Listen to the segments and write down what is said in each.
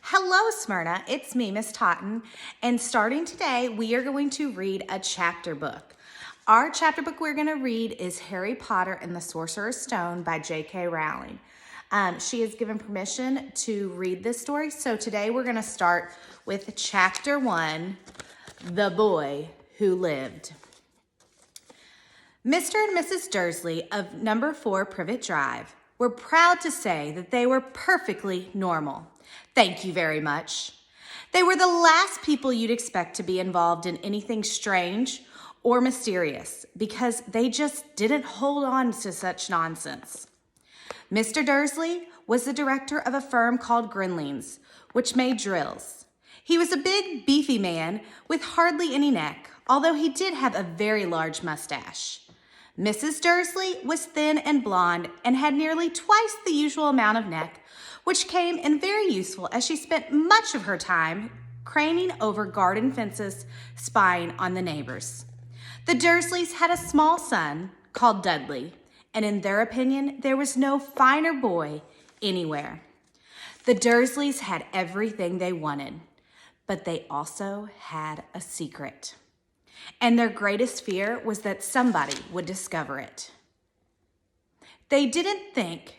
Hello, Smyrna. It's me, Miss Totten, and starting today, we are going to read a chapter book. Our chapter book we're going to read is Harry Potter and the Sorcerer's Stone by J.K. Rowling. She has given permission to read this story, so today we're going to start with Chapter 1, The Boy Who Lived. Mr. and Mrs. Dursley of number 4 Privet Drive were proud to say that they were perfectly normal. Thank you very much. They were the last people you'd expect to be involved in anything strange or mysterious because they just didn't hold on to such nonsense. Mr. Dursley was the director of a firm called Grinlings, which made drills. He was a big, beefy man with hardly any neck, although he did have a very large mustache. Mrs. Dursley was thin and blonde and had nearly twice the usual amount of neck, which came in very useful as she spent much of her time craning over garden fences, spying on the neighbors. The Dursleys had a small son called Dudley, and in their opinion, there was no finer boy anywhere. The Dursleys had everything they wanted, but they also had a secret. And their greatest fear was that somebody would discover it. They didn't think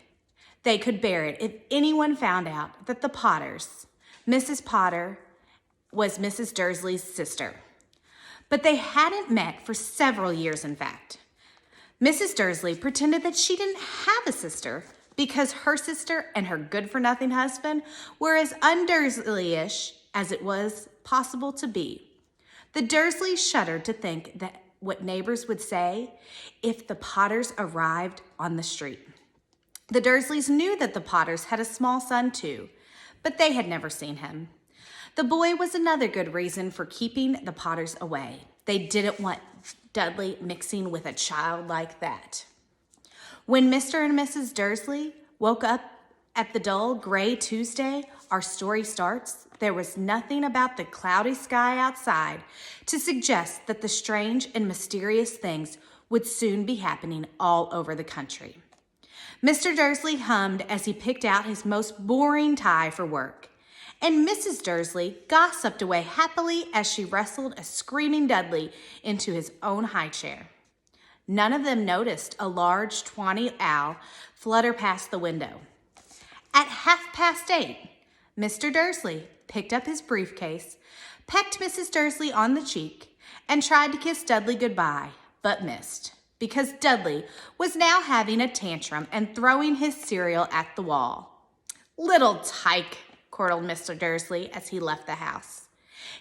they could bear it if anyone found out that the Potters, Mrs. Potter, was Mrs. Dursley's sister. But they hadn't met for several years, in fact. Mrs. Dursley pretended that she didn't have a sister because her sister and her good-for-nothing husband were as un-Dursley-ish as it was possible to be. The Dursleys shuddered to think that what neighbors would say if the Potters arrived on the street. The Dursleys knew that the Potters had a small son too, but they had never seen him. The boy was another good reason for keeping the Potters away. They didn't want Dudley mixing with a child like that. When Mr. and Mrs. Dursley woke up at the dull gray Tuesday our story starts, there was nothing about the cloudy sky outside to suggest that the strange and mysterious things would soon be happening all over the country. Mr. Dursley hummed as he picked out his most boring tie for work, and Mrs. Dursley gossiped away happily as she wrestled a screaming Dudley into his own high chair. None of them noticed a large tawny owl flutter past the window. At 8:30, Mr. Dursley picked up his briefcase, pecked Mrs. Dursley on the cheek, and tried to kiss Dudley goodbye, but missed, because Dudley was now having a tantrum and throwing his cereal at the wall. "Little tyke," chortled Mr. Dursley as he left the house.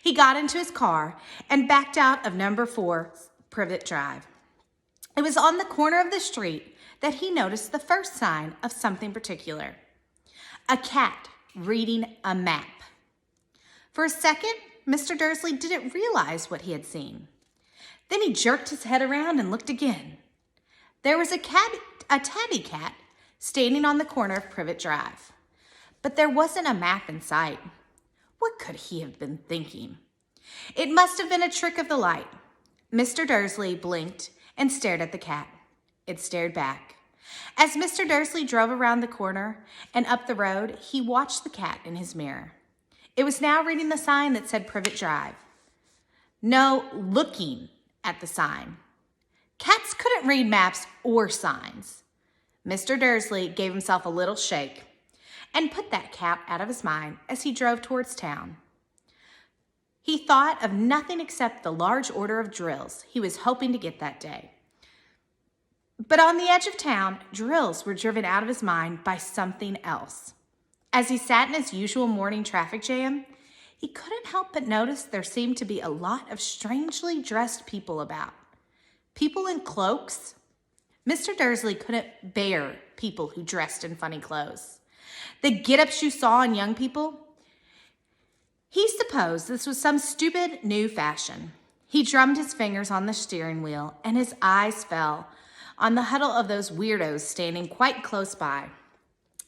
He got into his car and backed out of number 4 Privet Drive. It was on the corner of the street that he noticed the first sign of something particular. A cat reading a map. For a second, Mr. Dursley didn't realize what he had seen. Then he jerked his head around and looked again. There was a tabby cat standing on the corner of Privet Drive. But there wasn't a map in sight. What could he have been thinking? It must have been a trick of the light. Mr. Dursley blinked and stared at the cat. It stared back. As Mr. Dursley drove around the corner and up the road, he watched the cat in his mirror. It was now reading the sign that said Privet Drive. No, looking at the sign. Cats couldn't read maps or signs. Mr. Dursley gave himself a little shake and put that cat out of his mind as he drove towards town. He thought of nothing except the large order of drills he was hoping to get that day. But on the edge of town, drills were driven out of his mind by something else. As he sat in his usual morning traffic jam, he couldn't help but notice there seemed to be a lot of strangely dressed people about. People in cloaks. Mr. Dursley couldn't bear people who dressed in funny clothes. The get-ups you saw in young people. He supposed this was some stupid new fashion. He drummed his fingers on the steering wheel, and his eyes fell on the huddle of those weirdos standing quite close by.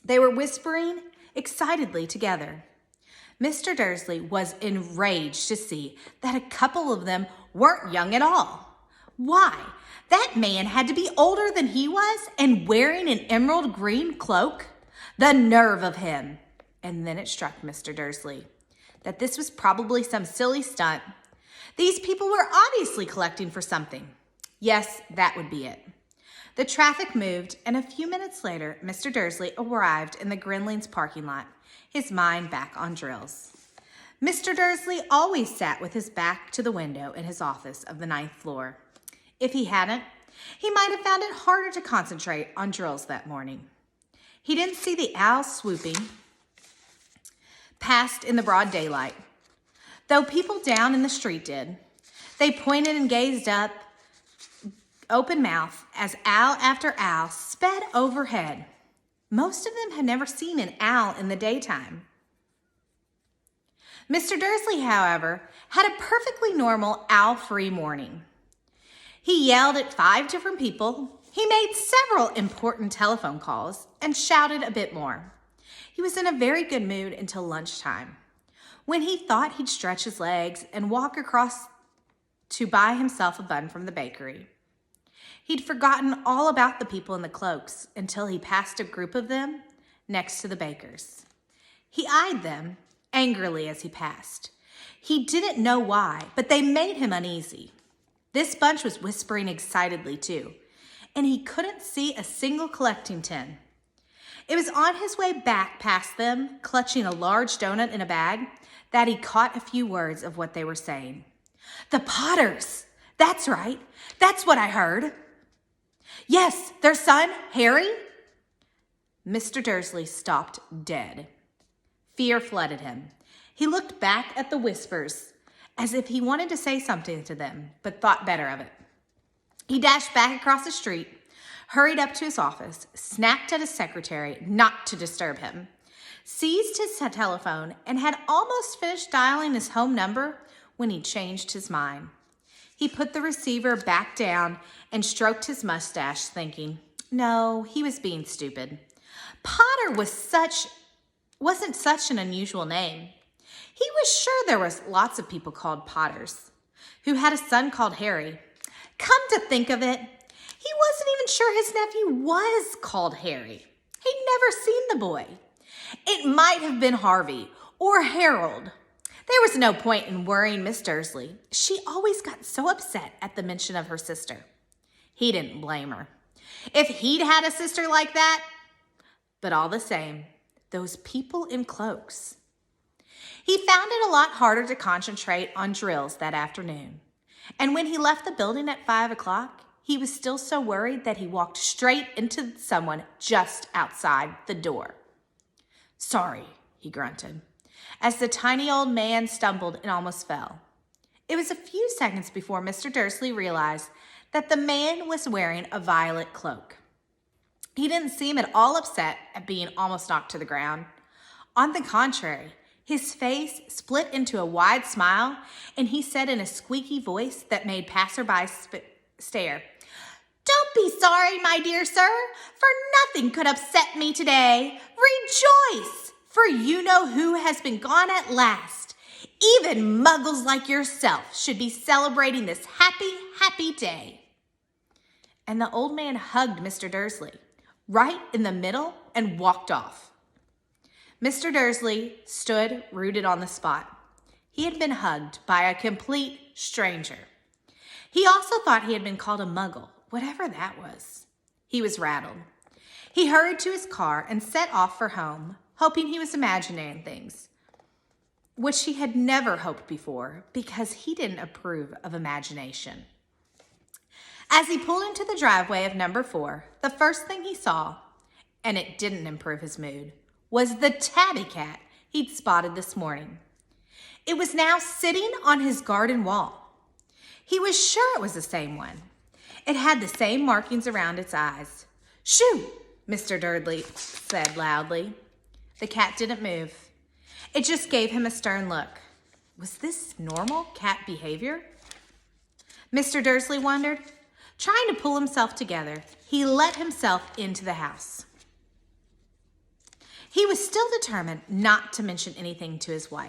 They were whispering excitedly together. Mr. Dursley was enraged to see that a couple of them weren't young at all. Why, that man had to be older than he was and wearing an emerald green cloak. The nerve of him! And then it struck Mr. Dursley that this was probably some silly stunt. These people were obviously collecting for something. Yes, that would be it. The traffic moved, and a few minutes later, Mr. Dursley arrived in the Grinlings parking lot, his mind back on drills. Mr. Dursley always sat with his back to the window in his office of the 9th floor. If he hadn't, he might have found it harder to concentrate on drills that morning. He didn't see the owl swooping past in the broad daylight, though people down in the street did. They pointed and gazed up, open mouth, as owl after owl sped overhead. Most of them had never seen an owl in the daytime. Mr. Dursley, however, had a perfectly normal owl-free morning. He yelled at 5 different people. He made several important telephone calls and shouted a bit more. He was in a very good mood until lunchtime, when he thought he'd stretch his legs and walk across to buy himself a bun from the bakery. He'd forgotten all about the people in the cloaks until he passed a group of them next to the baker's. He eyed them angrily as he passed. He didn't know why, but they made him uneasy. This bunch was whispering excitedly too, and he couldn't see a single collecting tin. It was on his way back past them, clutching a large donut in a bag, that he caught a few words of what they were saying. The Potters! That's right. That's what I heard. Yes, their son, Harry? Mr. Dursley stopped dead. Fear flooded him. He looked back at the whispers as if he wanted to say something to them, but thought better of it. He dashed back across the street, hurried up to his office, snapped at his secretary not to disturb him, seized his telephone, and had almost finished dialing his home number when he changed his mind. He put the receiver back down and stroked his mustache, thinking, no, he was being stupid. Potter wasn't such an unusual name. He was sure there was lots of people called Potters who had a son called Harry. Come to think of it, he wasn't even sure his nephew was called Harry. He'd never seen the boy. It might have been Harvey or Harold. There was no point in worrying Miss Dursley. She always got so upset at the mention of her sister. He didn't blame her. If he'd had a sister like that, but all the same, those people in cloaks. He found it a lot harder to concentrate on drills that afternoon. And when he left the building at 5 o'clock, he was still so worried that he walked straight into someone just outside the door. Sorry, he grunted, as the tiny old man stumbled and almost fell. It was a few seconds before Mr. Dursley realized that the man was wearing a violet cloak. He didn't seem at all upset at being almost knocked to the ground. On the contrary, his face split into a wide smile, and he said in a squeaky voice that made passersby stare, Don't be sorry, my dear sir, for nothing could upset me today. Rejoice, for you know who has been gone at last. Even muggles like yourself should be celebrating this happy, happy day. And the old man hugged Mr. Dursley right in the middle and walked off. Mr. Dursley stood rooted on the spot. He had been hugged by a complete stranger. He also thought he had been called a muggle, whatever that was. He was rattled. He hurried to his car and set off for home, hoping he was imagining things, which he had never hoped before because he didn't approve of imagination. As he pulled into the driveway of number 4, the first thing he saw, and it didn't improve his mood, was the tabby cat he'd spotted this morning. It was now sitting on his garden wall. He was sure it was the same one. It had the same markings around its eyes. Shoo, Mr. Dursley said loudly. The cat didn't move. It just gave him a stern look. Was this normal cat behavior? Mr. Dursley wondered. Trying to pull himself together, he let himself into the house. He was still determined not to mention anything to his wife.